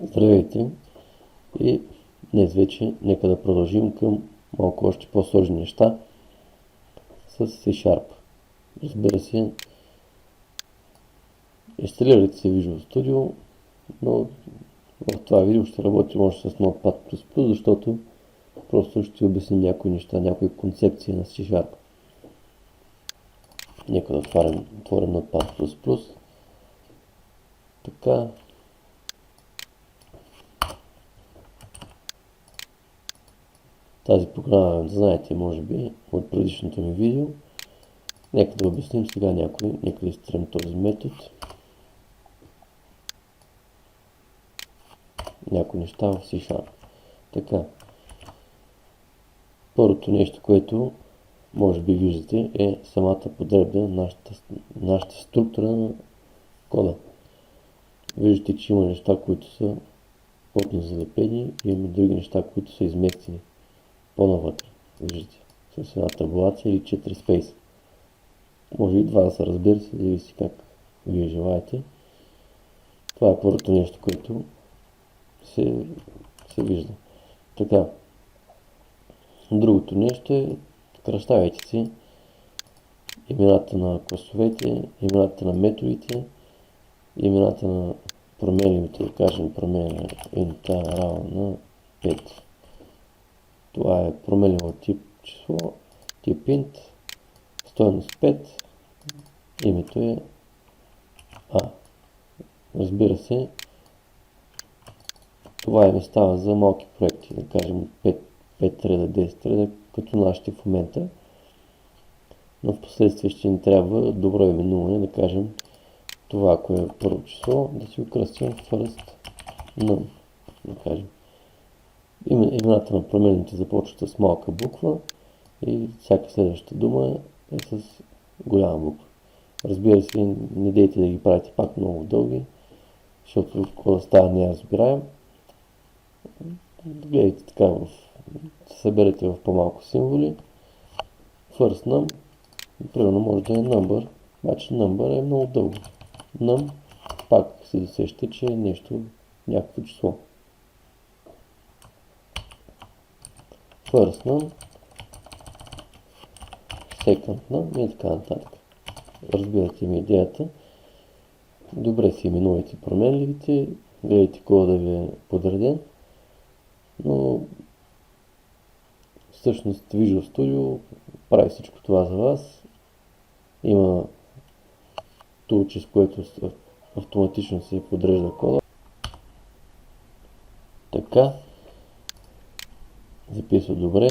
Здравейте и днес вече нека да продължим към малко още по-сложни неща с C-Sharp. Разбира се, инсталирайте се Visual Studio, но в това видео ще работим още с Notepad++, защото просто ще обясним някои неща, някои концепции на C-Sharp. Нека да отворим Notepad++. Така. Тази програма, знаете, може би, от предишното ми видео. Нека да обясним сега нека да изтрем този метод. Някои неща в C-Sharp. Така. Първото нещо, което може би виждате, е самата подредба на нашата структура на кода. Виждате, че има неща, които са плътно залепени и има други неща, които са изместени по-навътре. Виждате, с една табулация или 4 спейса. Може и два да се, разбира се, зависи как вие желаете. Това е първото нещо, което се вижда. Така. Другото нещо е, кръщавайте си имената на класовете, имената на методите, имената на променливите, да кажем променлива integral на 5. Това е променливо тип число, тип int, стойност 5, името е A. Разбира се, това не става за малки проекти, да кажем 5 треда, 10 треда, като нашите в момента. Но в последствие ще ни трябва добро именуване, да кажем това, ако е първо число, да си окръстим first num, да кажем. Имената на промените започват с малка буква и всяка следваща дума е с голяма буква. Разбира се, не дейте да ги правите пак много дълги, защото кода става неразбираем. Гледайте така, съберете в по-малко символи. First num, примерно може да е number, обаче number е много дълго. Num, пак се досеща, че е нещо, някакво число. First num, second num и така нататък. Разбирате ми идеята. Добре си именувайте променливите, гледайте кода да ви е подреден, но всъщност Visual Studio прави всичко това за вас. Има тулче, с което автоматично се подрежда кода. Така, записва добре.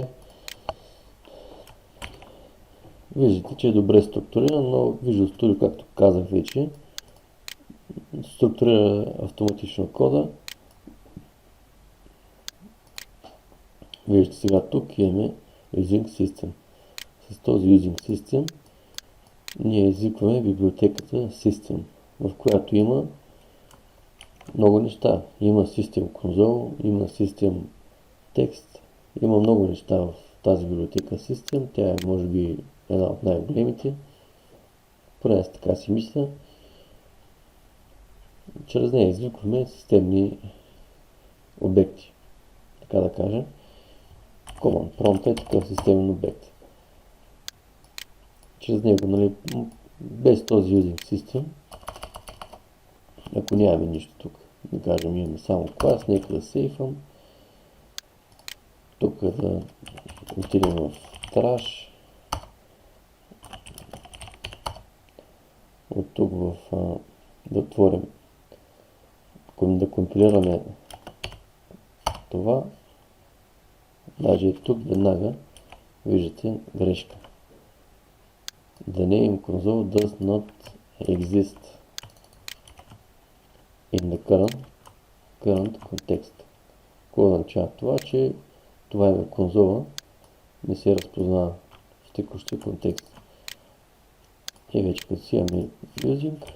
Виждате, че е добре структуриран, но Visual Studio, както казах вече, структурира автоматично кода. Виждате сега тук имаме Using System. С този Using System ние извикваме библиотеката System, в която има много неща. Има System Console, има System Text, има много неща в тази библиотека System. Тя е може би една от най-големите. Поне аз така си мисля. Чрез нея извикваме системни обекти, така да кажа. Command prompt е такъв системен обект. Чрез него, нали, без този using system, ако нямаме нищо тук, да кажем имаме само клас, нека да сейфам. Тук да отидем в trash. От тук да отворим, да компилираме това. Даже и тук веднага виждате грешка. The name console does not exist in the current context. Какво означава това? Че това име конзола не се разпознава в текущия контекст. И вече като си имаме using,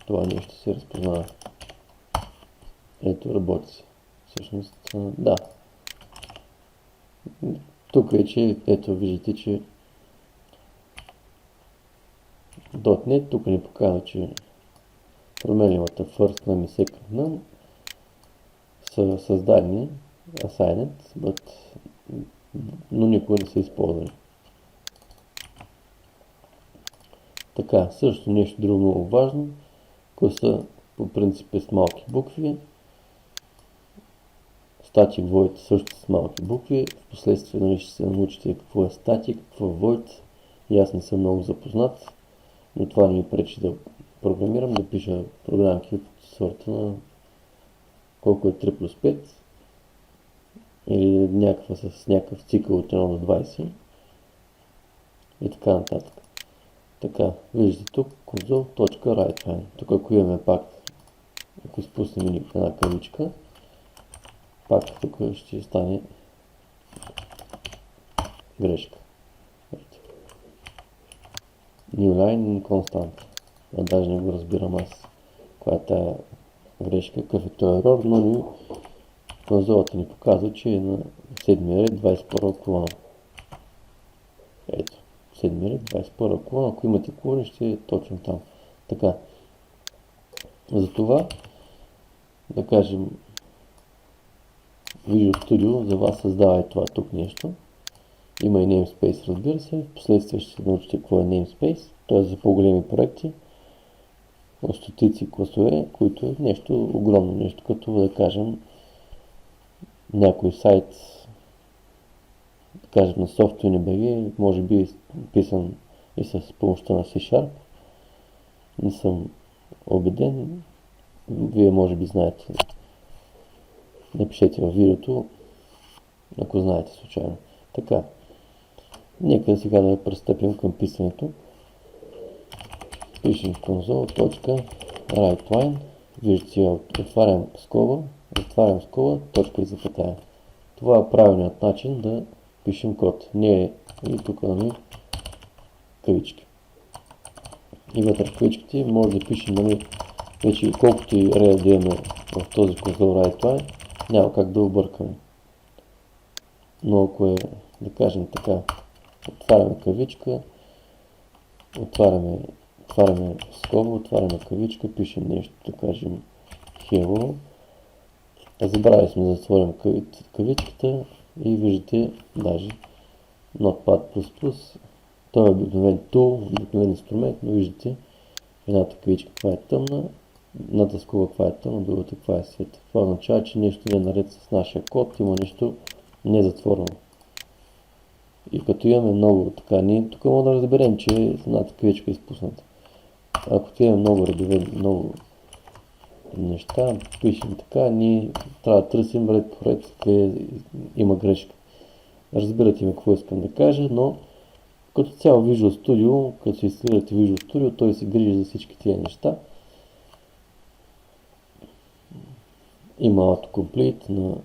това нещо се разпознава. Ето, работи се. Всъщност, да. Тук вече, ето виждате, че .NET тук ни показва, че променливата first name и second name са създадени assigned, но никога не са използвани. Така, също нещо друго много важно, кои са по принцип с малки букви. Static void също с малки букви. Впоследствие ще се научите какво е static, какво е void. И аз не съм много запознат, но това не ми пречи да програмирам, да пиша програмки от сорта на колко е 3 плюс 5 или с някакъв цикъл от 1 до 20 и така нататък. Така, виждате тук console.writeLine. Тук ако имаме пак, ако изпуснем една кавичка, пак тук ще стане грешка. New line constant. Даже не го разбирам аз коя е тая грешка, какъв е този ерор, но конзолата ни показва, че е на 7 ред 21 колона. Ето, 7 ред 21 колона, ако имате колони, ще е точно там. Така, затова да кажем Visual Studio за вас създава и това тук нещо. Има и namespace, разбира се. Впоследствие ще се научите какво е namespace, т.е. за по-големи проекти от стотици класове, които е нещо огромно, нещо като да кажем някой сайт, да кажем на Software.bg, може би е писан и с помощта на C#. Не съм убеден. Вие може би знаете. Напишете във видеото, ако знаете случайно. Така, нека сега да пристъпим към писането. Пишем console.writeLine. Виждате, отварям скоба, точка и запетая. Това е правилният начин да пишем код. Не е и тук кавички. И вътре в кавичките може да пишем вече колкото и реда да имаме в този console.writeLine, няма как да объркаме. Но ако е, да кажем така, отваряме кавичка, отваряме скоба, отваряме кавичка, пишем нещо, да кажем hello. Забравили сме да затворим кавичката и виждате даже Notepad++. Той е обикновен tool, обикновен инструмент, но виждате едната кавичка каква е тъмна, едната скоба каква е тъмна, другата каква е света. Това означава, че нещо не е наред с нашия код, има нещо незатворено. И като имаме много така, ние тук може да разберем, че едната кавичка е изпусната. Ако имаме много редове, много неща, пишем така, ние трябва да търсим ред по ред, къде има грешка. Разбирате ме какво искам да кажа, но като цяло Visual Studio, като се инсталирате Visual Studio, той се грижи за всички тия неща. Има autocomplete на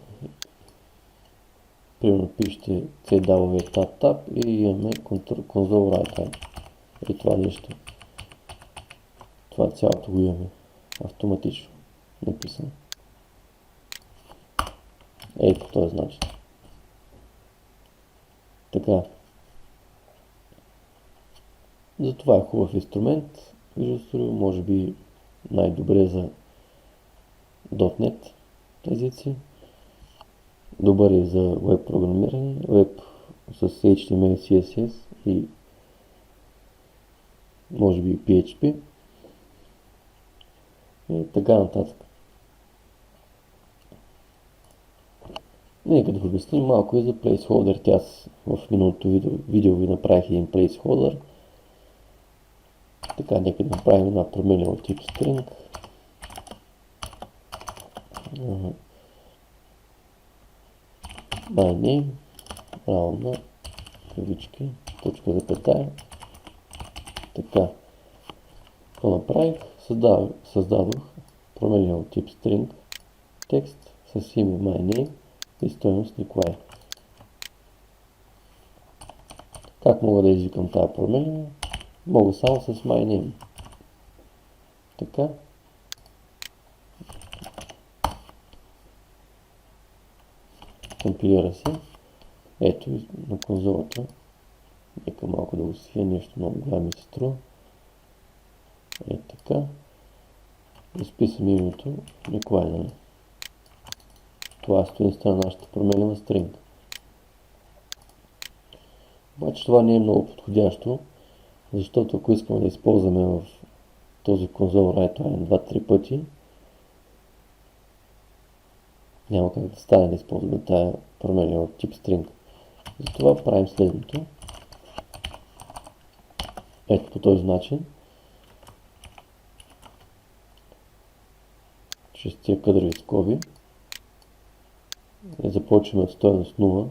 примерно пишете cwtab и имаме console.writeLine. И това нещо. Това цялото го имаме автоматично написано. Ей, по този начин. Така. Затова е хубав инструмент. Visual Studio може би най-добре за .NET езици. Добър е за веб програмиране, веб с HTML, CSS и може би PHP и така нататък. Нека да обясним малко и за placeholder. Аз в миналото видео ви направих един placeholder. Така, нека да направим една променлива тип string. My name, равно, кавички, точка запетая. Така, какво направих? Създадох променлив тип string текст с име my name и стойност Николай. Как мога да извикам тази променлива? Мога само с my name. Така. Компилира се. Ето на конзолата. Нека малко да го свия, нещо много голямо се струва. Ето така. Изписваме името Николай, нали? Това е стойността на нашата променлива стринг. Обаче това не е много подходящо, защото ако искаме да използваме в този конзол WriteLine 2-3 пъти, няма как да стане да използваме тая променлива от тип string. Затова правим следното. Ето по този начин. Чрез тия кадрови скоби започваме от стойност 0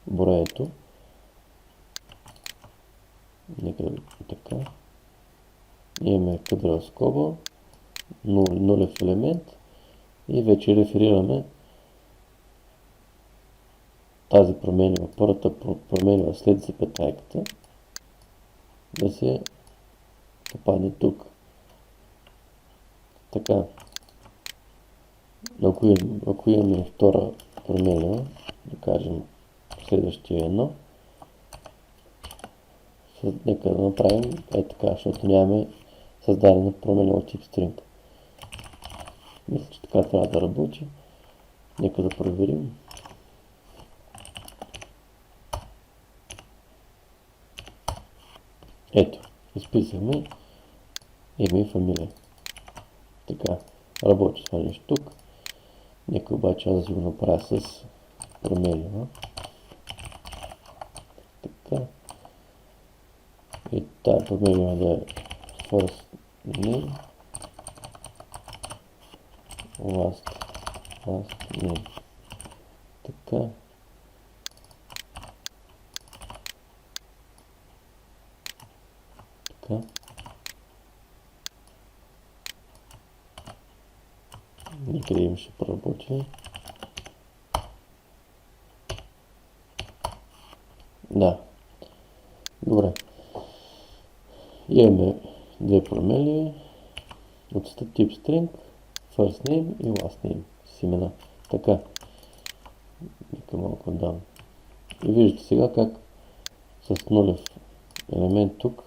броенето. Нека да така. Имаме кадрова скоба, нулев елемент и вече реферираме тази променлива, първата променлива след запетайката да се попадне тук. Така. Ако имаме втора променлива, да кажем следващия едно, нека да направим така, защото нямаме създадена променлива тип string. Мисля, че така трябва да работи. Нека да проверим. Ето, изписахме име и фамилия. Така, работи това нещо тук. Нека обаче аз да го направя с променлива. Така. И тази променлива да е first name, last name. Така. Така. Нека да им ще проработи. Да. Добре. Имаме две променливи от тип string, first name и last name с имена. Така. Нека малко дам. И виждате сега как с нулев елемент тук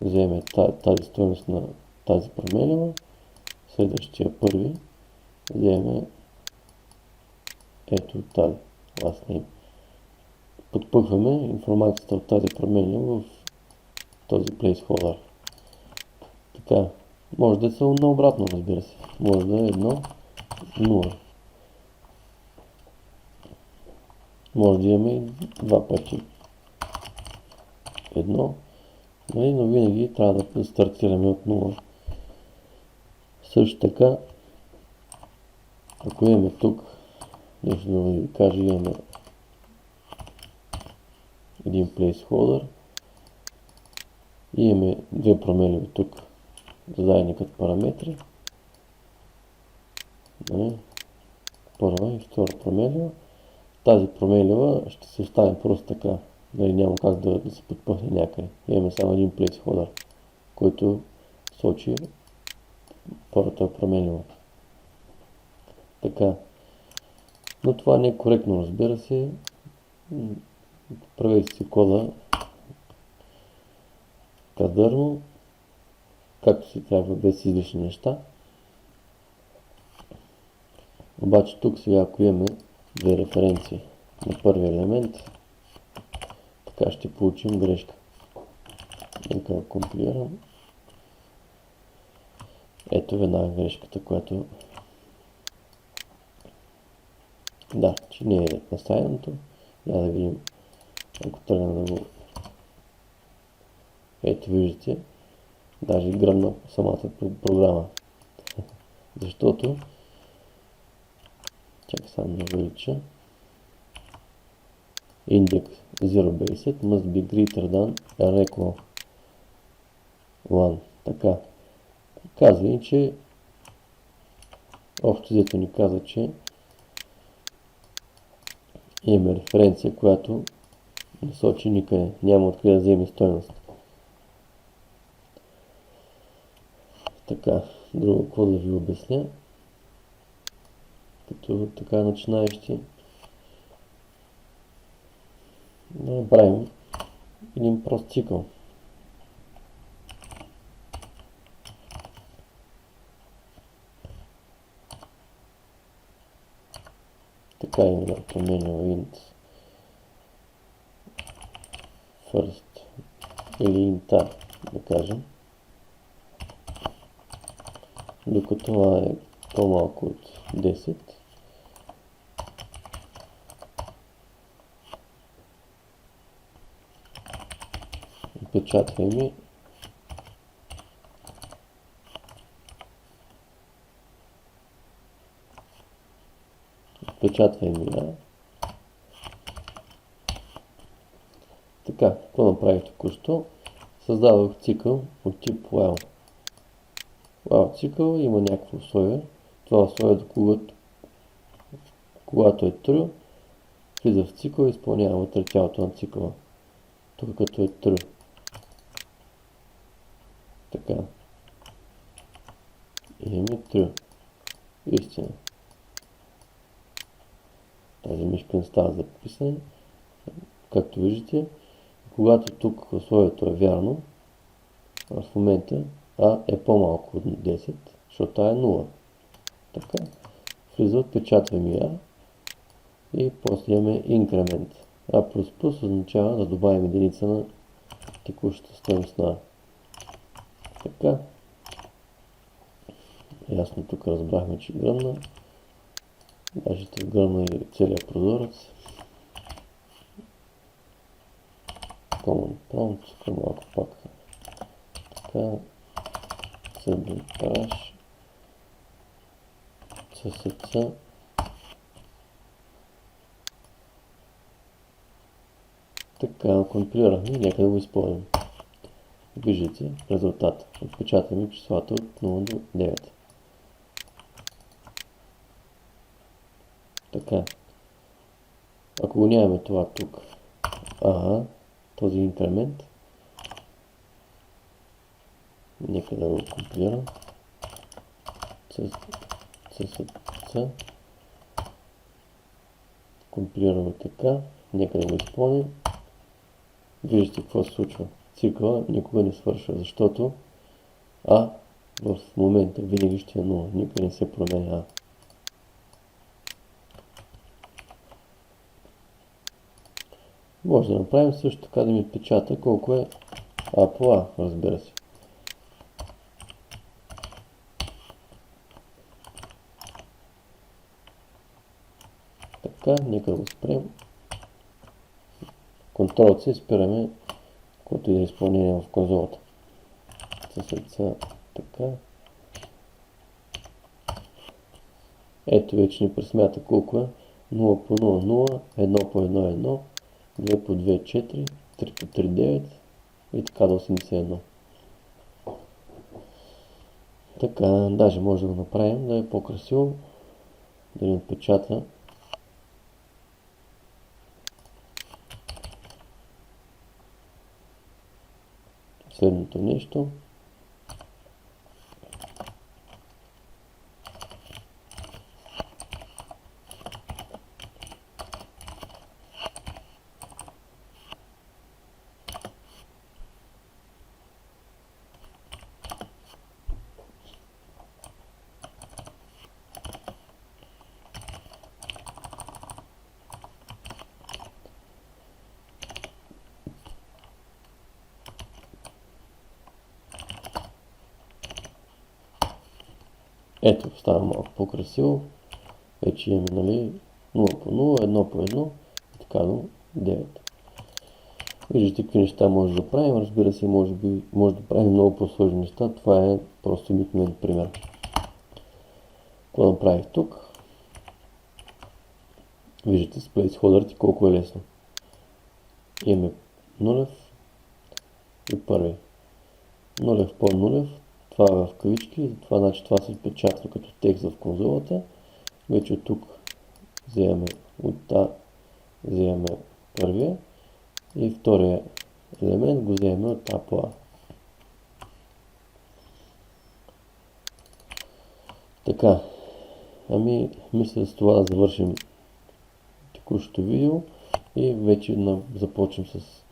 вземе тази стойност на тази променлива. Следващия първи вземе ето тази last name. Подпъхваме информацията от тази променлива в този placeholder. Така, може да е наобратно, разбира се. Може да е 1, 0. Може да имаме и два пъти. Едно, но винаги трябва да стартираме от 0. Също така, ако имаме тук, нещо да ви кажа, имаме един placeholder и имаме две променливи тук, зададени като параметри. Първа и втора променлива. Тази променлива ще се остане просто така. Няма как да се подпъхне някъде. Имаме само един placeholder, който сочи първата променлива. Така. Но това не е коректно, разбира се. Правете си кода кадърно, както си трябва, без излишни неща. Обаче тук сега, ако имаме две референции на първи елемент, така ще получим грешка. Нека да компилирам. Ето веднага грешката, която да, че не е настроеното. Я да видим, ако тръгна да го... Ето виждате, даже гръмна самата програма. Защото, чакай само да увелича, index 0basic must be greater than or equal 1. Така. Казва ни, че общо взето ни казва, че имаме референция, която не сочи никъде. Няма откъде да вземе стойност. Така, друго, какво да ви обясня? Като така начинаещи, да направим един прост цикъл. Така има да променяме int first или int да кажем. Докато това е по-малко от 10. Печатваме я. Така, какво направих току-що? Създадох цикъл от тип while. While цикъл има някакво условие. Това условие, когато е true, влиза в цикъл и изпълнява вътре тялото на цикъла. Тук като е true. Така. Имаме true. Истина. Тази мишка не става за писане. Както виждате, когато тук условието е вярно, в момента А е по-малко от 10, защото А е 0. Така. Влиза, отпечатваме А и после имаме инкремент. А++ означава да добавим единица на текущата стойност на А. Така. Ясно, тук разбрахме, че гръмна. Даже ще гръмна и целият прозорец. Common prompt, малко пак. Така. Съдбен параш. CSC. Така, компилирахме, нека да го използвам. Виждате резултата. Отпечатаме числата от 0 до 9. Така. Ако го нямаме това тук, този инкремент, нека да го компилирам. CSC. Компилираме така. Нека да го изпълним. Виждате какво се случва. Цикъла никога не свършва, защото А в момента винаги ще е 0. Никога не се променя А. Може да направим също така да ми печата колко е А по А, разбира се. Така, нека да го спрем. Ctrl-C спираме каквото и да е изпълнение в конзолата. CSC, така. Ето вече ни пресмята колко е 0 по 0, 0, 1 по 1, 1, 2 по 2, 4, 3 по 3, 9 и така до 81. Така, даже може да го направим да е по-красиво, да ни отпечата следното нещо. Ето, става малко по-красиво. Вече имаме, нали, 0 по 0, 1 по 1 и така до 9. Виждате какви неща може да правим. Разбира се, може да правим много по-сложни неща. Това е просто обикновен пример. Какво направих тук? Виждате с плейсхолдърите колко е лесно. Имаме нулев и първи. Нулев по нулев. Това е в кавички, затова значи това се отпечатва като текст в конзолата. Вече от тук вземаме вземаме първия и втория елемент го вземаме от А по А. Така, мисля с това да завършим текущото видео и вече започнем с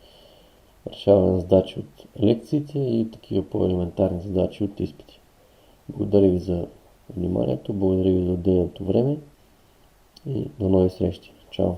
решаване на задачи от лекциите и такива по-елементарни задачи от изпити. Благодаря ви за вниманието, благодаря ви за отделеното време и до нови срещи. Чао!